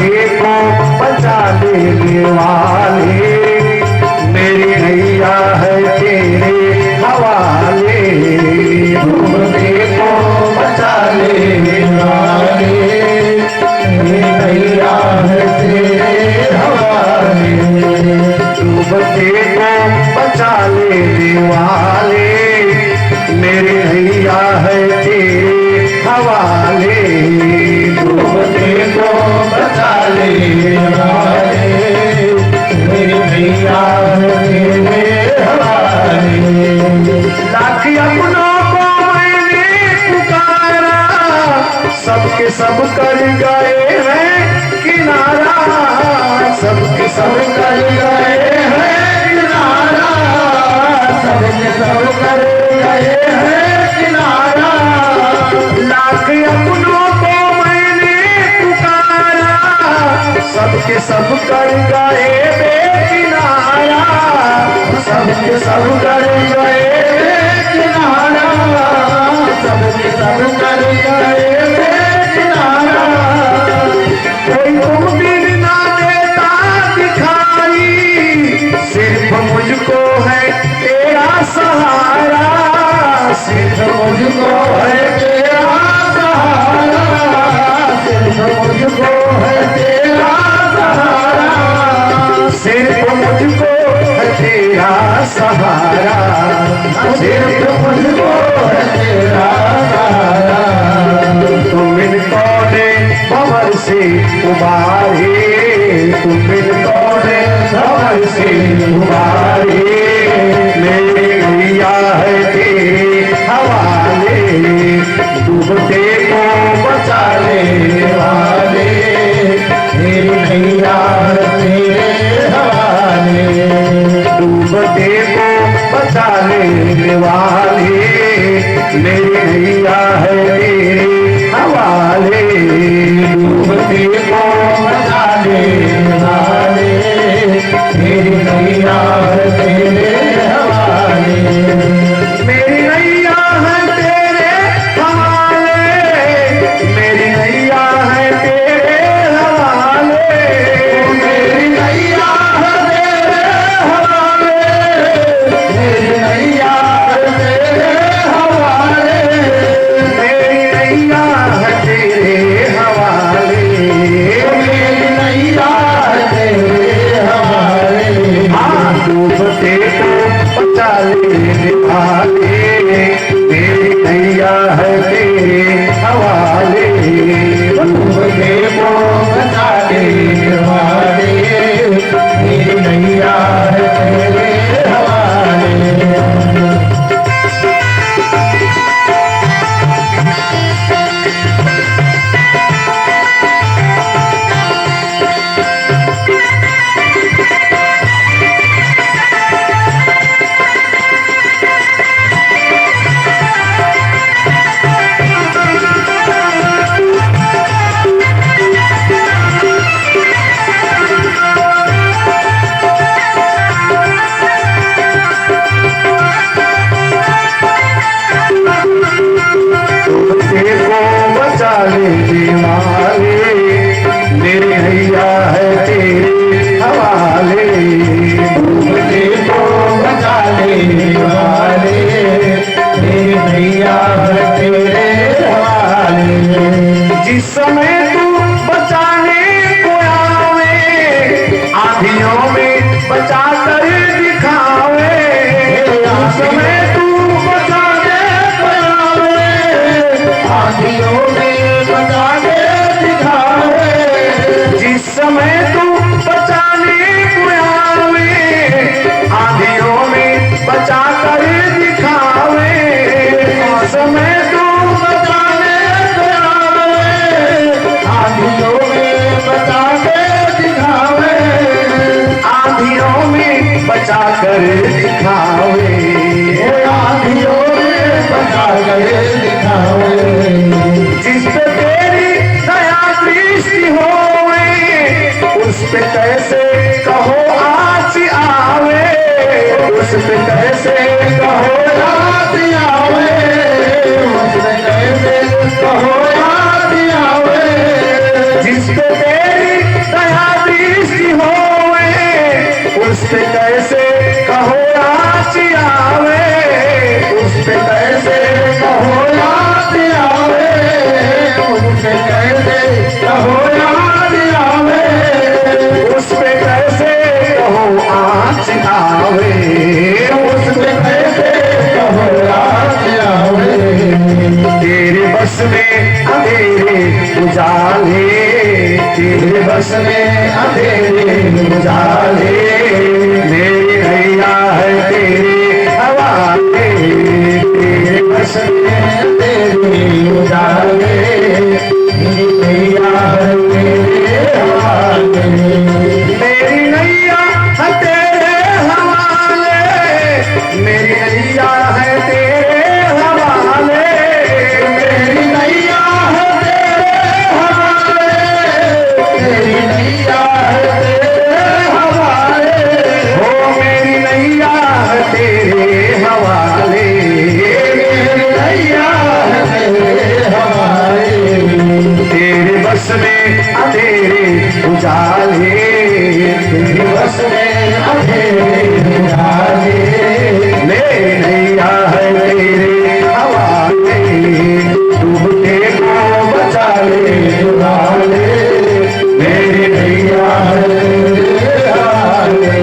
को बचा लेने वाले, मेरी नैया है तेरे हवाले। डूबने को बचा लेने वाले, मेरी नैया है तेरे हवाले। डूबने को बचा लेने वाले, मेरी नैया है तेरे हवाले। डूबने को बचा लेने वाले, मेरी नैया है तेरे हवाले। लाख अपनों को मैंने पुकारा, सबके सब कर गए हैं किनारा, सबके सब कर गए हैं किनारा, सबके सब कर गए हैं किनारा। लाख अपनों को मैंने पुकारा, सबके सब कर गए बेकिनारा, सबके सब कर गए बेकिनारा, सबके सब कर गए बेकिनारा। कोई तुम ना देता दिखाई, सिर्फ मुझको है तेरा सहारा, सिर्फ मुझको है तेरा सहारा, सिर्फ मुझको है तेरा सहारा, सिर्फ मुझको है तेरा सहारा, सिर्फ मुझको है तेरा सहारा। तुम इनको ने भंवर से उबारे, तुम इनको ने भंवर से उबारे, मेरी नैया है तेरे हवाले। डूबते को बचा लेने वाले, मेरी नैया है तेरे हवाले। डूबते को बचा लेने वाले, मेरी नैया है तेरे हवाले। डूबते को बचा लेने वाले, मेरी नैया है तेरे हवाले। मेरी नैया है तेरे हवाले, मेरी नैया है तेरे हवाले, मेरी नैया है तेरे हवाले, मेरी नैया है तेरे हवाले, मेरी नैया है तेरे हवाले, मेरी नैया है तेरे हवाले। हाँ, डूबते को बचा लेने वाले, मेरी नैया है तेरे हवाले। डूबते को बचा लेने वाले, मेरी नैया है तेरे हवाले। लेने वाले, मेरी नैया है तेरे हवाले। डूबने को बचा लेने वाले, मेरी नैया है तेरे हवाले। जिस समय तू बचाने को आवे, आंधियों में बचा कर दिखावे, उस समय तू बचाने को आवे, आंधियों में बचा के दिखावे। जिस समय तू बचाने को आवे, आंधियों में बचा कर दिखावे, उस समय तू बचाने को आवे, आंधियों में बचा के दिखावे, आंधियों में बचा कर दिखावे, आंधियों में बचा कर दिखावे। जिस पे तेरी दया दृष्टि होवे, उस पे कैसे कहो आज आवे, उस पे कैसे कहो आज आवे, उस पे कैसे कहो आज आवे। जिस पे तेरी तेरे बस में अंधेरे उजाले, मेरी नैया है तेरे हवाले, तेरे बस में अंधेरे उजाले, मेरी नैया है तेरे हवाले, मेरी नैया है तेरे हवाले, मेरी नैया है तेरे हवाले, मेरी नैया है तेरे हवाले, मेरी नैया है तेरे हवाले, हो मेरी नैया है तेरे हवाले, मेरी नैया है तेरे हवाले, तेरे बस में अंधेरे उजाले, तेरे बस में अंधेरे उजाले, मेरी नैया है तेरे हवाले, डूबते को बचा ले वाले, मेरी नैया है तेरे हवाले।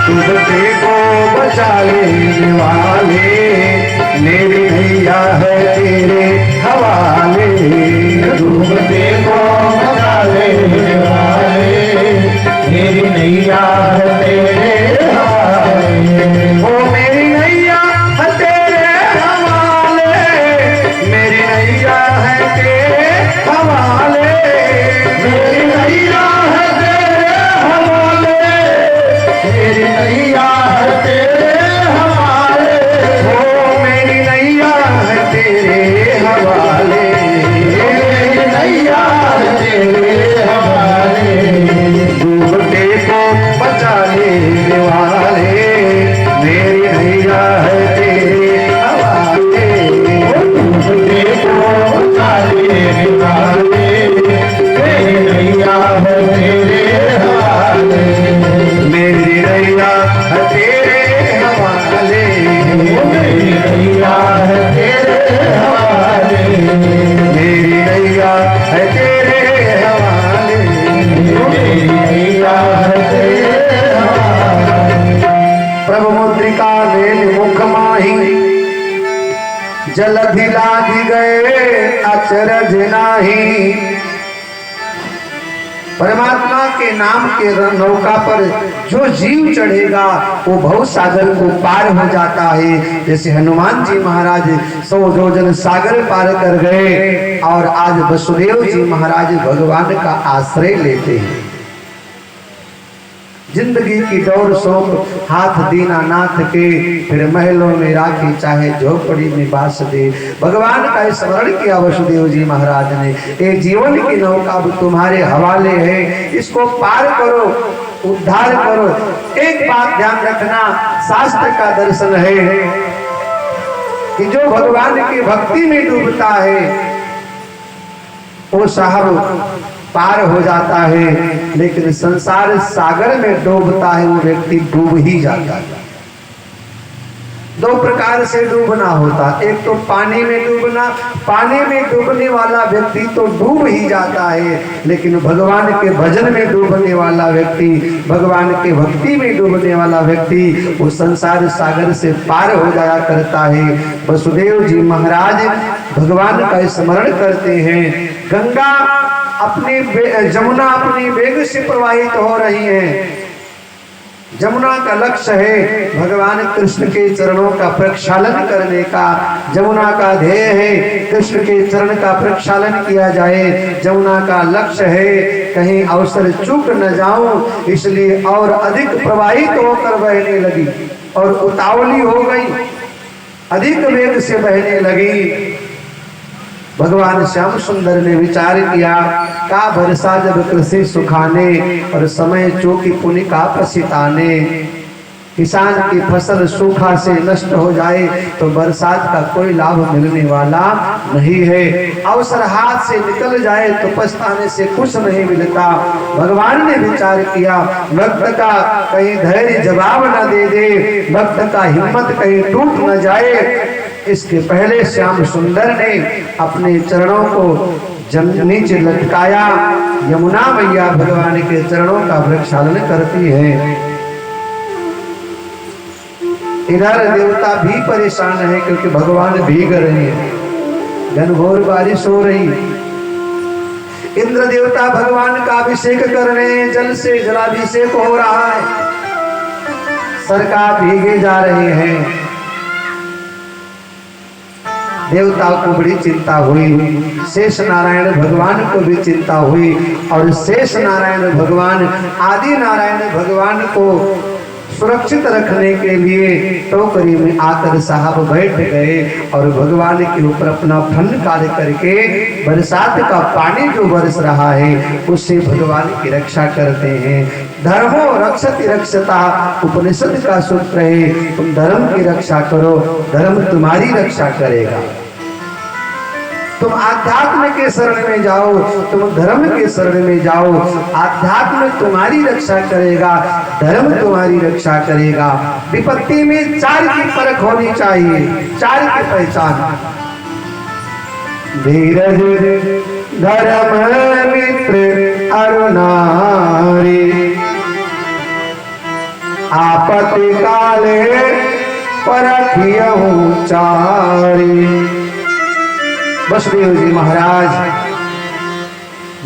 डूबते को बचा लेने वाले, मेरी नैया है तेरे हवाले, डूबते को बचा लेने वाले, मेरी नैया है तेरे हवाले, ओ मेरी नैया है तेरे हवाले, मेरी नैया है तेरे हवाले, मेरी नैया है तेरे हवाले, मेरी नैया है तेरे हवाले, ओ मेरी नैया है तेरे हवाले, मेरी नैया है तेरे हवाले, डूबते को बचा लेने वाले, मेरी नैया है तेरे हवाले, डूबते को बचा लेने वाले, मेरी नैया है तेरे हवाले, मेरी नैया है तेरे हवाले, मेरी नैया है तेरे हवाले, मेरी नैया है तेरे हवाले, मेरी नैया है तेरे हवाले। प्रभु मुद्रिका मेल मुख माही, जलधि लागी गए अचरज नाही, परमात्मा के नाम के नौका पर जो जीव चढ़ेगा वो भव सागर को पार हो जाता है। जैसे हनुमान जी महाराज 100 योजन सागर पार कर गए और आज वसुदेव जी महाराज भगवान का आश्रय लेते हैं। जिंदगी की दौड़ सौंप हाथ दीनानाथ के, फिर महलों में राखी चाहे झोपड़ी में बास दे। भगवान का स्मरण किया वसुदेव जी महाराज ने, ये जीवन की नौका अब तुम्हारे हवाले है, इसको पार करो, उद्धार करो। एक बात ध्यान रखना, शास्त्र का दर्शन है कि जो भगवान की भक्ति में डूबता है वो साहब पार हो जाता है, लेकिन संसार सागर में डूबता है वो व्यक्ति डूब ही जाता है। दो प्रकार से डूबना होता, एक तो पानी में डूबना, पानी में डूबने वाला व्यक्ति तो डूब ही जाता है, लेकिन भगवान के भजन में डूबने वाला व्यक्ति, भगवान के भक्ति में डूबने वाला व्यक्ति वो संसार सागर से पार हो जाया करता है। वसुदेव जी महाराज भगवान का स्मरण करते हैं। गंगा अपनी जमुना अपनी वेग से प्रवाहित हो रही है। जमुना का लक्ष्य है भगवान कृष्ण के चरणों का प्रक्षालन करने का। जमुना का ध्येय है कृष्ण के चरण का प्रक्षालन किया जाए। जमुना का लक्ष्य है कहीं अवसर चूक न जाऊं, इसलिए और अधिक प्रवाहित होकर बहने लगी और उतावली हो गई, अधिक वेग से बहने लगी। भगवान श्याम सुंदर ने विचार किया, का भरसा जब कृषि सुखाने और समय चौकी पुनि का पसिताने। किसान की फसल सूखा से नष्ट हो जाए तो बरसात का कोई लाभ मिलने वाला नहीं है। अवसर हाथ से निकल जाए तो पछताने से कुछ नहीं मिलता। भगवान ने विचार किया, भक्त का कहीं धैर्य जवाब न दे दे, भक्त का हिम्मत कहीं टूट न जाए, इसके पहले श्याम सुंदर ने अपने चरणों को नीचे लटकाया। यमुना मैया भगवान के चरणों का वृक्षालन करती है। इधर देवता भी परेशान है क्योंकि भगवान भीग रहे हैं, घनघोर बारिश हो रही। इंद्र देवता भगवान का अभिषेक कर रहे हैं, जल से जलाभिषेक हो रहा है, सरकार भीगे जा रहे हैं। देवता को बड़ी चिंता हुई, शेष नारायण भगवान को भी चिंता हुई और शेष नारायण भगवान आदि नारायण भगवान को सुरक्षित रखने के लिए टोकरी में आकर साहब बैठ गए और भगवान के ऊपर अपना फन कार्य करके बरसात का पानी जो बरस रहा है उससे भगवान की रक्षा करते हैं। धर्मो रक्षति रक्षता उपनिषद का सूत्र है, तुम धर्म की रक्षा करो, धर्म तुम्हारी रक्षा करेगा। तुम आध्यात्म के शरण में जाओ, तुम धर्म के शरण में जाओ, आध्यात्म तुम्हारी रक्षा करेगा, धर्म तुम्हारी रक्षा करेगा। विपत्ति में चार की परख होनी चाहिए, चार की पहचान, धीरज धर्म मित्र अरुणारी, आपत्ति काले परखियहु चारी। वसुदेव जी महाराज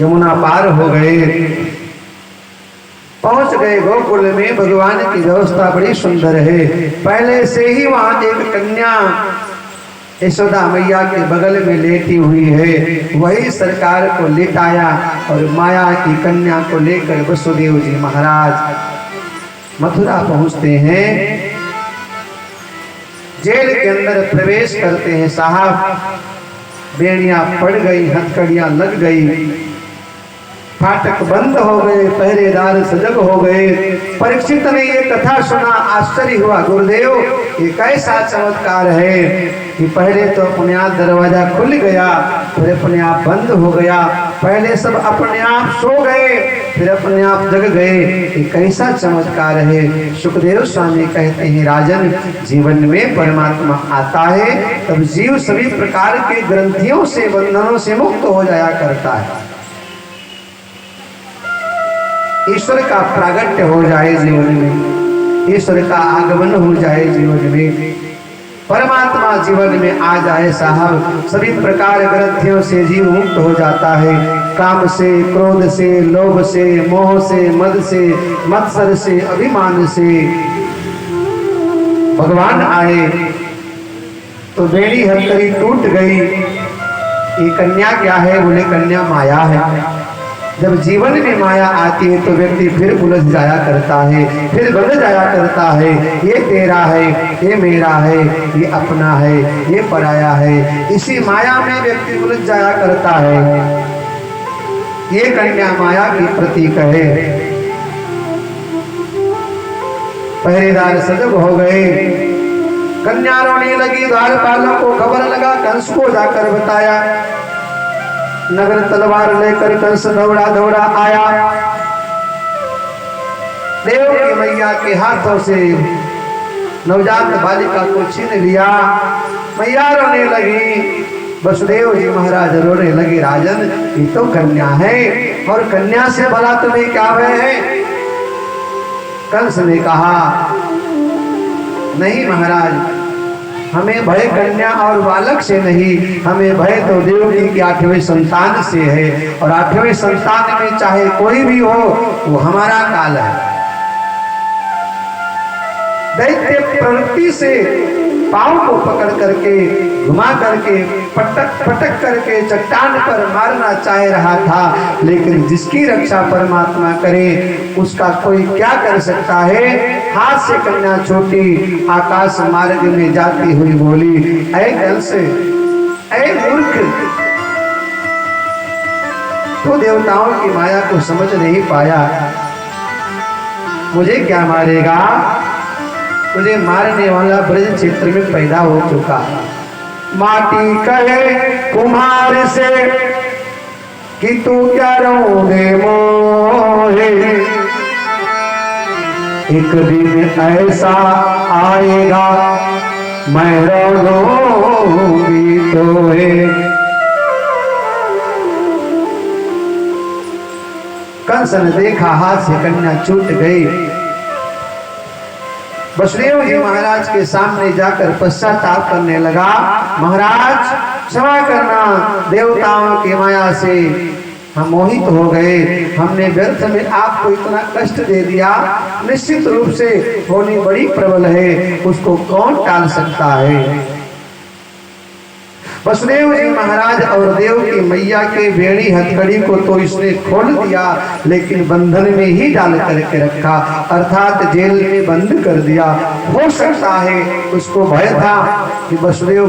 यमुना पार हो गए, पहुंच गए गोकुल में। भगवान की व्यवस्था बड़ी सुंदर है। पहले से ही वहां एक कन्या यशोदा मैया के बगल में लेटी हुई है, वही सरकार को लेटाया और माया की कन्या को लेकर वसुदेव जी महाराज मथुरा पहुंचते हैं। जेल के अंदर प्रवेश करते हैं। साहब बेड़ियां पड़ गई, हथकड़ियां लग गई, फाटक बंद हो गए, पहरेदार सजग हो गए। परीक्षित ने ये कथा सुना, आश्चर्य हुआ, गुरुदेव ये कैसा चमत्कार है कि पहले तो अपने आप दरवाजा खुल गया, फिर अपने आप बंद हो गया, पहले सब अपने आप सो गए, फिर अपने आप जग गए, ये कैसा चमत्कार है। सुखदेव स्वामी कहते हैं, राजन जीवन में परमात्मा आता है तब जीव सभी प्रकार के ग्रंथियों से, बंधनों से मुक्त हो जाया करता है। ईश्वर का प्रागट्य हो जाए जीवन में, ईश्वर का आगमन हो जाए जीवन में, परमात्मा जीवन में आ जाए। साहब सभी प्रकार ग्रंथियों से जीव मुक्त हो जाता है। काम से, क्रोध से, लोभ से, मोह से, मद से, मत्सर से, अभिमान से। भगवान आए तो बेड़ी हथकड़ी टूट गई। ये कन्या क्या है? बोले कन्या माया है। जब जीवन में माया आती है तो व्यक्ति फिर उलझ जाया करता है, फिर बदल जाया करता है। ये तेरा है, ये मेरा है, ये अपना है, ये पराया है। इसी माया में व्यक्ति उलझ जाया करता है। ये कन्या माया की प्रतीक है। पहरेदार सजग हो गए, कन्या रोने लगी। द्वारपालों को खबर लगा, कंस को जाकर बताया। नगर तलवार लेकर कंस दौड़ा दौड़ा आया। देव की मैया के हाथों से नवजात बालिका को छीन लिया। मैया रोने लगी। वसुदेव जी महाराज रोने लगे, राजन ये तो कन्या है और कन्या से भला तुम्हें क्या भय है? कंस ने कहा, नहीं महाराज, हमें भय कन्या और बालक से नहीं, हमें भय तो देवकी की 8वें संतान से है। और 8वें संतान में चाहे कोई भी हो, वो हमारा काल है। दैत्य प्रवृत्ति से पांव को पकड़ करके, घुमा करके, पटक पटक करके चट्टान पर मारना चाह रहा था, लेकिन जिसकी रक्षा परमात्मा करे उसका कोई क्या कर सकता है। हाथ से कन्या छोटी आकाश मार्ग में जाती हुई बोली, ऐ कंस, ऐ मूर्ख, तो देवताओं की माया को समझ नहीं पाया, मुझे क्या मारेगा? तुझे मारने वाला ब्रज क्षेत्र में पैदा हो चुका है। माटी कहे कुम्हार से कि तू क्या रोगे मोहे, एक दिन ऐसा आएगा मैं रोऊंगी तोहे। कंस ने देखा हाथ से कन्या छूट गई। वसुदेव जी महाराज के सामने जाकर पश्चाताप करने लगा, महाराज क्षमा करना, देवताओं की माया से हम मोहित हो गए, हमने व्यर्थ में आपको इतना कष्ट दे दिया। निश्चित रूप से होनी बड़ी प्रबल है, उसको कौन टाल सकता है। वसुदेव जी महाराज और देव की मैया के वेणी हथकड़ी को तो इसने खोल दिया, लेकिन बंधन में ही डाल करके रखा, अर्थात जेल में बंद कर दिया। हो सकता है उसको भय था कि वसुदेव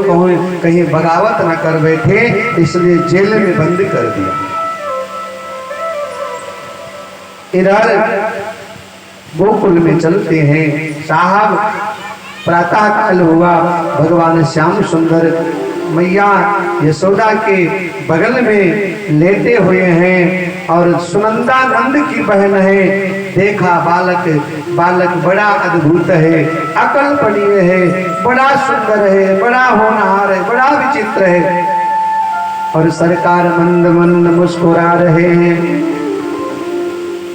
कहीं बगावत न कर बैठे, इसलिए जेल में बंद कर दिया। इधर गोकुल में चलते हैं साहब। प्रातः काल हुआ, भगवान श्याम सुंदर मैया यशोदा के बगल में लेटे हुए हैं और सुनंदा नंद की बहन है। देखा बालक बड़ा अद्भुत है, अकल्पनीय है, बड़ा सुंदर है, बड़ा होनहार है, बड़ा विचित्र है। और सरकार मंद मंद मुस्कुरा रहे हैं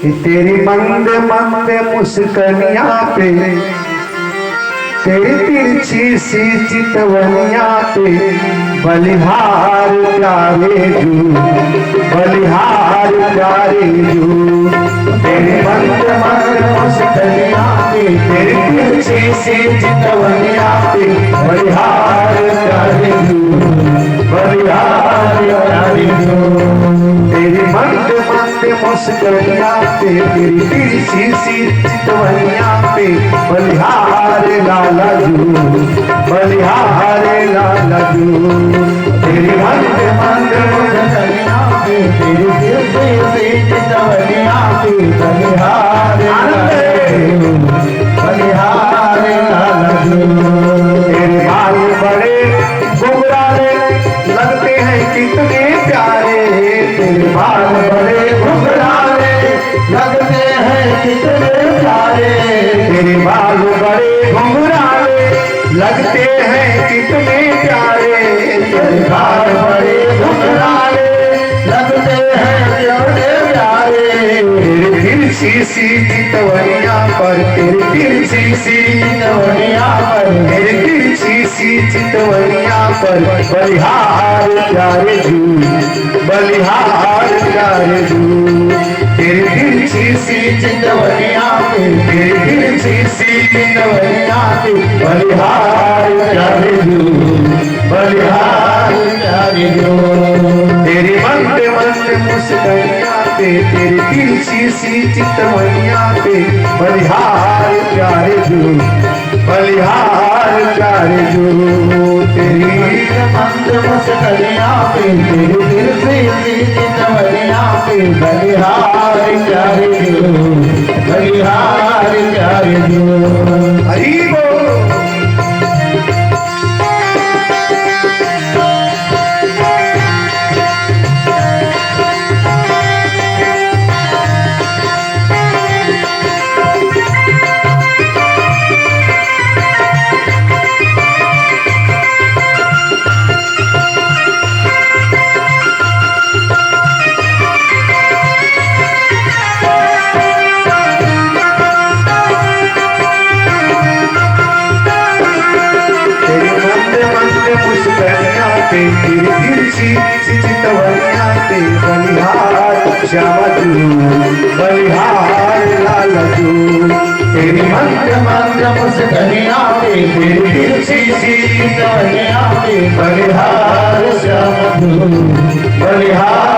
कि तेरी मंद मंद मुस्कनिया पे, तेरी तिरछी सी चितवनिया पे बलिहार प्यारे जू, बलिहार प्यारे जू। तेरी मंद मंद मुस्कनिया पे, तेरी तिरछी सी चितवनिया पे बलिहार प्यारे जू, बलिहार प्यारे जू। तेरी मंद मंद मुस्कनिया पे, तेरी तिरछी सी चितवनिया पे बलिहार लाला जू, बलिहार लाला जू। तेरी मंद मंद मुस्कनिया पे, तेरी तिरछी सी चितवनिया पे बलिहार लाला जू, बलिहार लाला जू। तेरे बाल बड़े घुंघराले लगते हैं कितने प्यारे, तेरे बाल बड़े घुंघराले लगते हैं कितने प्यारे, तेरे बाल बड़े घुंघराले लगते हैं कितने प्यारे, तेरे बाल बड़े घुंघराले लगते हैं कितने प्यारे। तेरे तिरछी सी चितवनिया पर, तेरे तिरछी सी चितवनिया पर, तेरे तिरछी सी चितवनिया पर बलिहार प्यारे जू, बलिहार प्यारे जू। तेरी तिरछी सी चितवनिया पे, तेरी तिरछी सी चितवनिया पे बलिहार प्यारे जू, बलिहार प्यारे जू। तेरी मंद मंद मुस्कनिया पे, तेरी तिरछी सी चितवनिया पे बलिहार प्यारे जू, बलिहार प्यारे जू। तेरी मंद मुस्कनिया पे, तेरी तिरछी सी चितवनिया पे बलिहार प्यारे जू, बलिहार प्यारे जू। हरि बोल। तेरी तिरछी चितवनिया पे बलिहार श्यामा जू, बलिहार लाला जू। तेरी मंद मंद मुस्कनिया पे, तेरी तिरछी सी चितवनिया पे बलिहार श्यामा जू, बलिहार